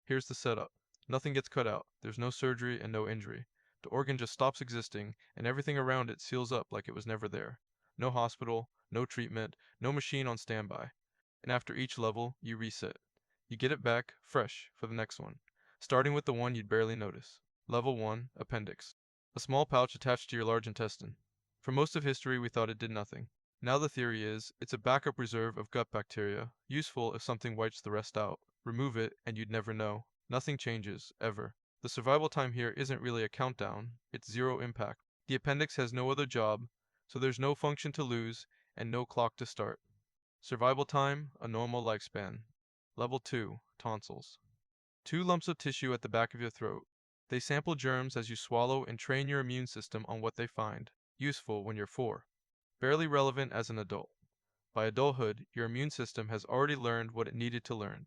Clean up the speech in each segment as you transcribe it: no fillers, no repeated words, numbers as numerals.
Here's the setup. Nothing gets cut out. There's no surgery and no injury. The organ just stops existing, and everything around it seals up like it was never there. No hospital, no treatment, no machine on standby. And after each level, you reset. You get it back, fresh, for the next one, starting with the one you'd barely notice. Level 1, Appendix. A small pouch attached to your large intestine. For most of history, we thought it did nothing. Now the theory is, it's a backup reserve of gut bacteria, useful if something wipes the rest out. Remove it, and you'd never know. Nothing changes, ever. The survival time here isn't really a countdown, it's zero impact. The appendix has no other job, so there's no function to lose, and no clock to start. Survival time, a normal lifespan. Level 2, Tonsils. 2 lumps of tissue at the back of your throat. They sample germs as you swallow and train your immune system on what they find. Useful when you're 4. Barely relevant as an adult. By adulthood, your immune system has already learned what it needed to learn.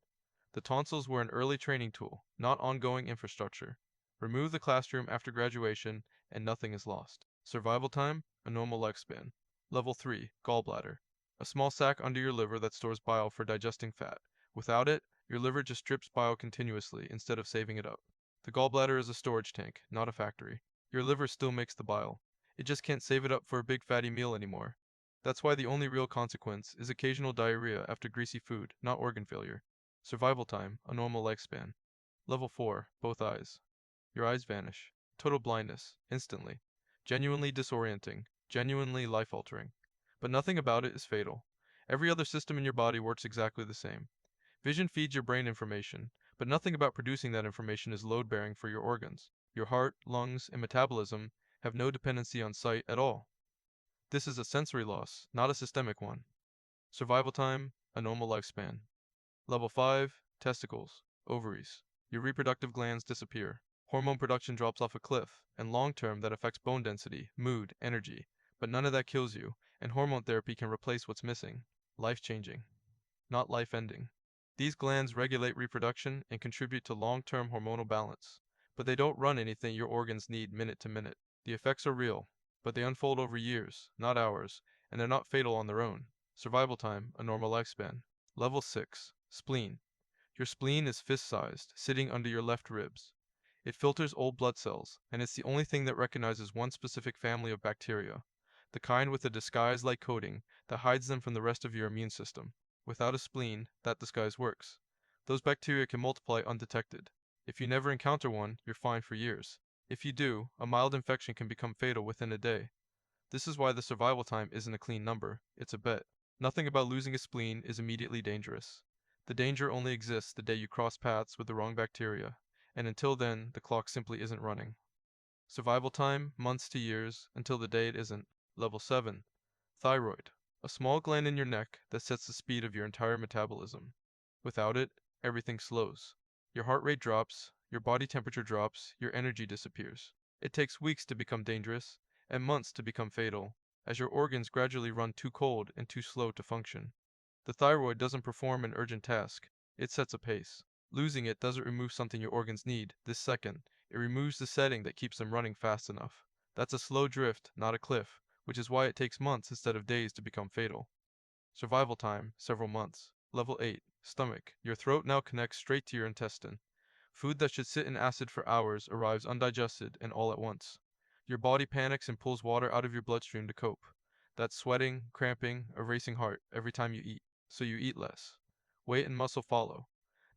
The tonsils were an early training tool, not ongoing infrastructure. Remove the classroom after graduation, and nothing is lost. Survival time, a normal lifespan. Level 3, Gallbladder. A small sac under your liver that stores bile for digesting fat. Without it, your liver just strips bile continuously instead of saving it up. The gallbladder is a storage tank, not a factory. Your liver still makes the bile. It just can't save it up for a big fatty meal anymore. That's why the only real consequence is occasional diarrhea after greasy food, not organ failure. Survival time, a normal lifespan. Level 4, both eyes. Your eyes vanish. Total blindness, instantly. Genuinely disorienting, genuinely life-altering. But nothing about it is fatal. Every other system in your body works exactly the same. Vision feeds your brain information, but nothing about producing that information is load-bearing for your organs. Your heart, lungs, and metabolism have no dependency on sight at all. This is a sensory loss, not a systemic one. Survival time, a normal lifespan. Level 5, Testicles, Ovaries. Your reproductive glands disappear. Hormone production drops off a cliff, and long-term that affects bone density, mood, energy. But none of that kills you, and hormone therapy can replace what's missing. Life-changing, not life-ending. These glands regulate reproduction and contribute to long-term hormonal balance. But they don't run anything your organs need minute to minute. The effects are real, but they unfold over years, not hours, and they're not fatal on their own. Survival time, a normal lifespan. Level 6, Spleen. Your spleen is fist-sized, sitting under your left ribs. It filters old blood cells, and it's the only thing that recognizes one specific family of bacteria, the kind with a disguise-like coating that hides them from the rest of your immune system. Without a spleen, that disguise works. Those bacteria can multiply undetected. If you never encounter one, you're fine for years. If you do, a mild infection can become fatal within a day. This is why the survival time isn't a clean number, it's a bet. Nothing about losing a spleen is immediately dangerous. The danger only exists the day you cross paths with the wrong bacteria, and until then, the clock simply isn't running. Survival time, months to years, until the day it isn't. Level 7. Thyroid. A small gland in your neck that sets the speed of your entire metabolism. Without it, everything slows. Your heart rate drops, your body temperature drops, your energy disappears. It takes weeks to become dangerous, and months to become fatal, as your organs gradually run too cold and too slow to function. The thyroid doesn't perform an urgent task, it sets a pace. Losing it doesn't remove something your organs need this second, it removes the setting that keeps them running fast enough. That's a slow drift, not a cliff, which is why it takes months instead of days to become fatal. Survival time, several months. Level 8, Stomach. Your throat now connects straight to your intestine. Food that should sit in acid for hours arrives undigested and all at once. Your body panics and pulls water out of your bloodstream to cope. That's sweating, cramping, a racing heart every time you eat, so you eat less. Weight and muscle follow.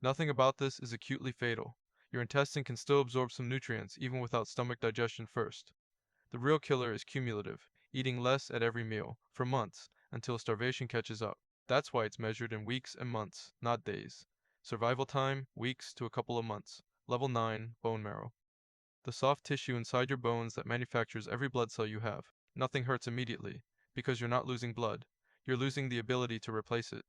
Nothing about this is acutely fatal. Your intestine can still absorb some nutrients even without stomach digestion first. The real killer is cumulative, eating less at every meal, for months, until starvation catches up. That's why it's measured in weeks and months, not days. Survival time, weeks to a couple of months. Level 9, Bone Marrow. The soft tissue inside your bones that manufactures every blood cell you have. Nothing hurts immediately, because you're not losing blood. You're losing the ability to replace it.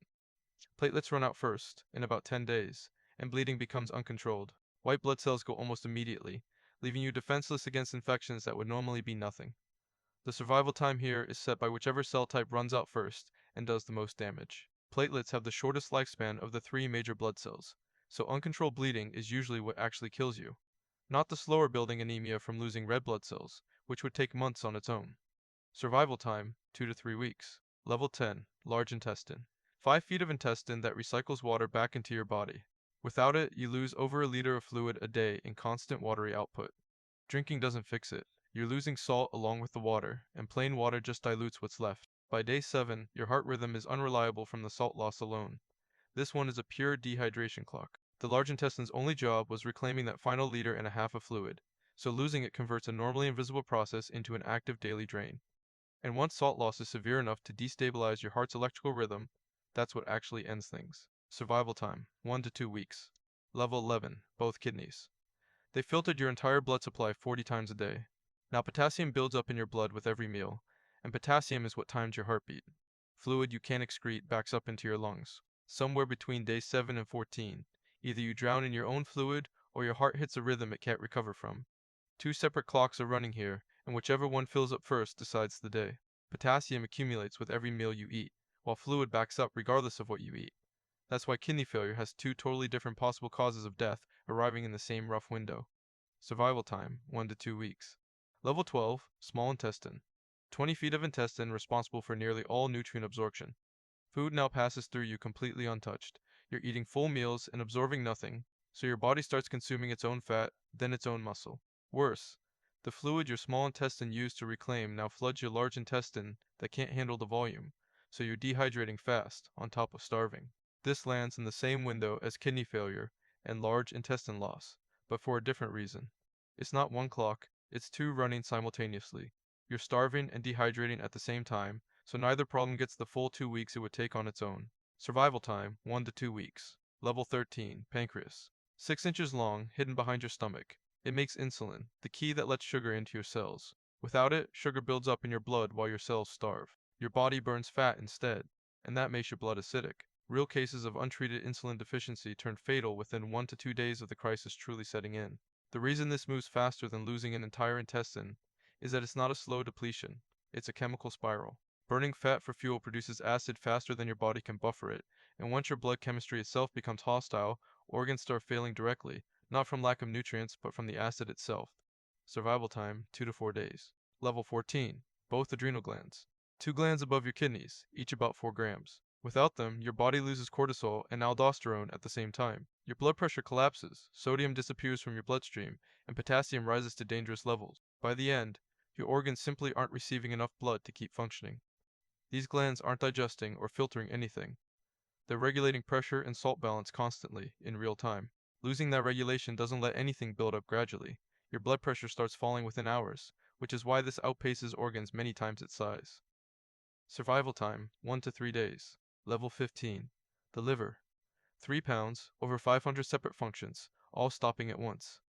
Platelets run out first, in about 10 days, and bleeding becomes uncontrolled. White blood cells go almost immediately, leaving you defenseless against infections that would normally be nothing. The survival time here is set by whichever cell type runs out first and does the most damage. Platelets have the shortest lifespan of the 3 major blood cells, so uncontrolled bleeding is usually what actually kills you. Not the slower building anemia from losing red blood cells, which would take months on its own. Survival time, 2 to 3 weeks. Level 10, Large Intestine. 5 feet of intestine that recycles water back into your body. Without it, you lose over a liter of fluid a day in constant watery output. Drinking doesn't fix it. You're losing salt along with the water, and plain water just dilutes what's left. By day 7, your heart rhythm is unreliable from the salt loss alone. This one is a pure dehydration clock. The large intestine's only job was reclaiming that final liter and a half of fluid, so losing it converts a normally invisible process into an active daily drain. And once salt loss is severe enough to destabilize your heart's electrical rhythm, that's what actually ends things. Survival time, 1 to 2 weeks. Level 11, both kidneys. They filtered your entire blood supply 40 times a day. Now potassium builds up in your blood with every meal, and potassium is what times your heartbeat. Fluid you can't excrete backs up into your lungs. Somewhere between day 7 and 14, either you drown in your own fluid or your heart hits a rhythm it can't recover from. Two separate clocks are running here, and whichever one fills up first decides the day. Potassium accumulates with every meal you eat, while fluid backs up regardless of what you eat. That's why kidney failure has two totally different possible causes of death arriving in the same rough window. Survival time, 1 to 2 weeks. Level 12, small intestine. 20 feet of intestine responsible for nearly all nutrient absorption. Food now passes through you completely untouched. You're eating full meals and absorbing nothing, so your body starts consuming its own fat, then its own muscle. Worse, the fluid your small intestine used to reclaim now floods your large intestine that can't handle the volume, so you're dehydrating fast, on top of starving. This lands in the same window as kidney failure and large intestine loss, but for a different reason. It's not one clock, it's two running simultaneously. You're starving and dehydrating at the same time, so neither problem gets the full 2 weeks it would take on its own. Survival time, 1 to 2 weeks. Level 13, pancreas. 6 inches long, hidden behind your stomach. It makes insulin, the key that lets sugar into your cells. Without it, sugar builds up in your blood while your cells starve. Your body burns fat instead, and that makes your blood acidic. Real cases of untreated insulin deficiency turn fatal within 1 to 2 days of the crisis truly setting in. The reason this moves faster than losing an entire intestine is that it's not a slow depletion, it's a chemical spiral. Burning fat for fuel produces acid faster than your body can buffer it, and once your blood chemistry itself becomes hostile, organs start failing directly, not from lack of nutrients, but from the acid itself. Survival time, 2 to 4 days. Level 14, both adrenal glands. 2 glands above your kidneys, each about 4 grams. Without them, your body loses cortisol and aldosterone at the same time. Your blood pressure collapses, sodium disappears from your bloodstream, and potassium rises to dangerous levels. By the end, your organs simply aren't receiving enough blood to keep functioning. These glands aren't digesting or filtering anything. They're regulating pressure and salt balance constantly, in real time. Losing that regulation doesn't let anything build up gradually. Your blood pressure starts falling within hours, which is why this outpaces organs many times its size. Survival time, 1 to 3 days. Level 15. The liver. 3 pounds, over 500 separate functions, all stopping at once.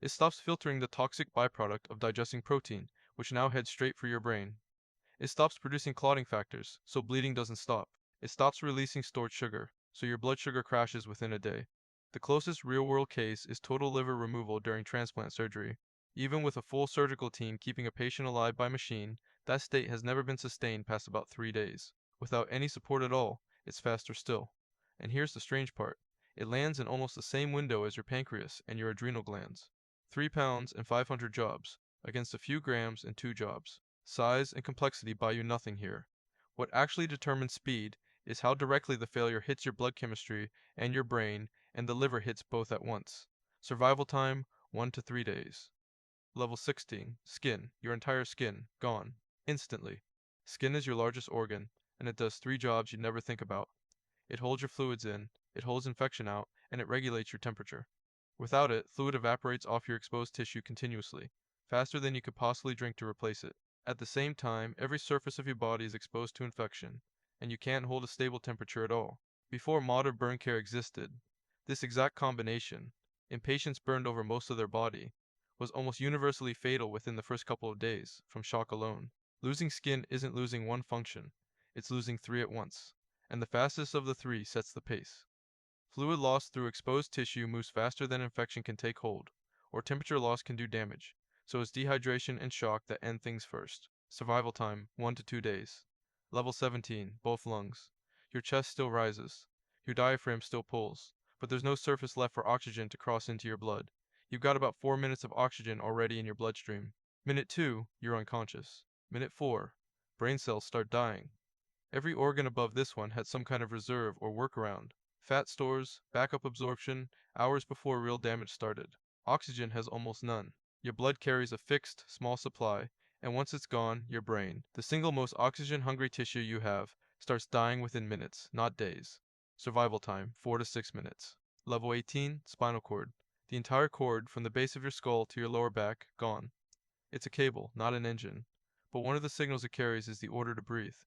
It stops filtering the toxic byproduct of digesting protein, which now heads straight for your brain. It stops producing clotting factors, so bleeding doesn't stop. It stops releasing stored sugar, so your blood sugar crashes within a day. The closest real-world case is total liver removal during transplant surgery. Even with a full surgical team keeping a patient alive by machine, that state has never been sustained past about 3 days. Without any support at all, it's faster still. And here's the strange part. It lands in almost the same window as your pancreas and your adrenal glands. 3 pounds and 500 jobs, against a few grams and 2 jobs. Size and complexity buy you nothing here. What actually determines speed is how directly the failure hits your blood chemistry and your brain, and the liver hits both at once. Survival time, 1 to 3 days. Level 16, skin. Your entire skin, gone. Instantly. Skin is your largest organ, and it does 3 jobs you'd never think about. It holds your fluids in, it holds infection out, and it regulates your temperature. Without it, fluid evaporates off your exposed tissue continuously, faster than you could possibly drink to replace it. At the same time, every surface of your body is exposed to infection, and you can't hold a stable temperature at all. Before modern burn care existed, this exact combination, in patients burned over most of their body, was almost universally fatal within the first couple of days, from shock alone. Losing skin isn't losing one function, it's losing 3 at once, and the fastest of the 3 sets the pace. Fluid loss through exposed tissue moves faster than infection can take hold, or temperature loss can do damage, so it's dehydration and shock that end things first. Survival time, 1 to 2 days. Level 17, both lungs. Your chest still rises. Your diaphragm still pulls, but there's no surface left for oxygen to cross into your blood. You've got about 4 minutes of oxygen already in your bloodstream. Minute 2, you're unconscious. Minute 4, brain cells start dying. Every organ above this one had some kind of reserve or workaround. Fat stores, backup absorption, hours before real damage started. Oxygen has almost none. Your blood carries a fixed, small supply, and once it's gone, your brain, the single most oxygen-hungry tissue you have, starts dying within minutes, not days. Survival time, 4 to 6 minutes. Level 18, spinal cord. The entire cord, from the base of your skull to your lower back, gone. It's a cable, not an engine. But one of the signals it carries is the order to breathe.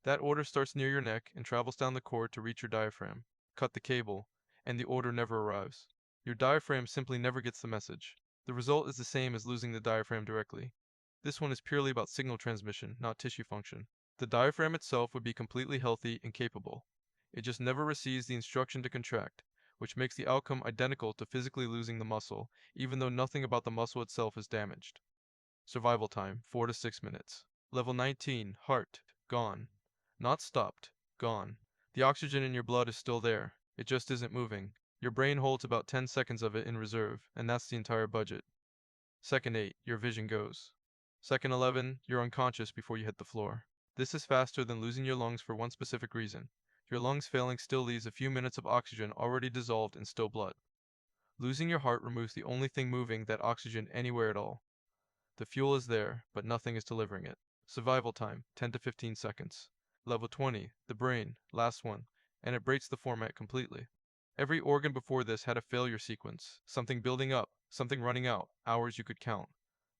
That order starts near your neck and travels down the cord to reach your diaphragm. Cut the cable, and the order never arrives. Your diaphragm simply never gets the message. The result is the same as losing the diaphragm directly. This one is purely about signal transmission, not tissue function. The diaphragm itself would be completely healthy and capable. It just never receives the instruction to contract, which makes the outcome identical to physically losing the muscle, even though nothing about the muscle itself is damaged. Survival time, 4 to 6 minutes. Level 19, heart, gone. Not stopped, gone. The oxygen in your blood is still there. It just isn't moving. Your brain holds about 10 seconds of it in reserve, and that's the entire budget. Second 8, your vision goes. Second 11, you're unconscious before you hit the floor. This is faster than losing your lungs for one specific reason. Your lungs failing still leaves a few minutes of oxygen already dissolved in still blood. Losing your heart removes the only thing moving that oxygen anywhere at all. The fuel is there, but nothing is delivering it. Survival time, 10 to 15 seconds. Level 20, the brain, last one, and it breaks the format completely. Every organ before this had a failure sequence, something building up, something running out, hours you could count.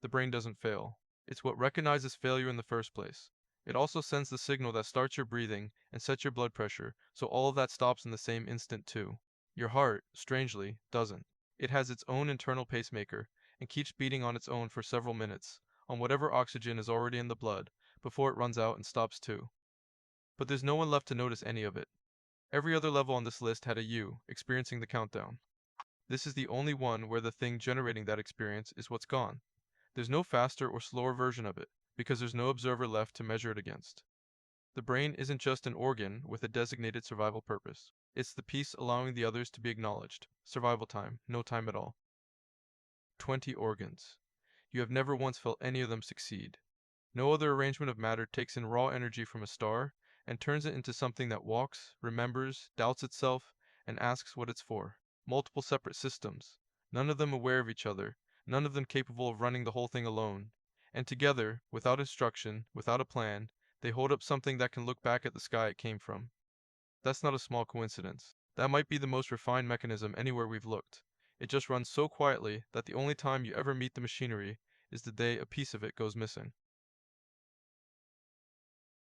The brain doesn't fail. It's what recognizes failure in the first place. It also sends the signal that starts your breathing and sets your blood pressure, so all of that stops in the same instant too. Your heart, strangely, doesn't. It has its own internal pacemaker, and keeps beating on its own for several minutes, on whatever oxygen is already in the blood, before it runs out and stops too. But there's no one left to notice any of it. Every other level on this list had a you, experiencing the countdown. This is the only one where the thing generating that experience is what's gone. There's no faster or slower version of it, because there's no observer left to measure it against. The brain isn't just an organ with a designated survival purpose. It's the piece allowing the others to be acknowledged. Survival time, no time at all. 20 organs. You have never once felt any of them succeed. No other arrangement of matter takes in raw energy from a star and turns it into something that walks, remembers, doubts itself, and asks what it's for. Multiple separate systems, none of them aware of each other, none of them capable of running the whole thing alone. And together, without instruction, without a plan, they hold up something that can look back at the sky it came from. That's not a small coincidence. That might be the most refined mechanism anywhere we've looked. It just runs so quietly that the only time you ever meet the machinery is the day a piece of it goes missing.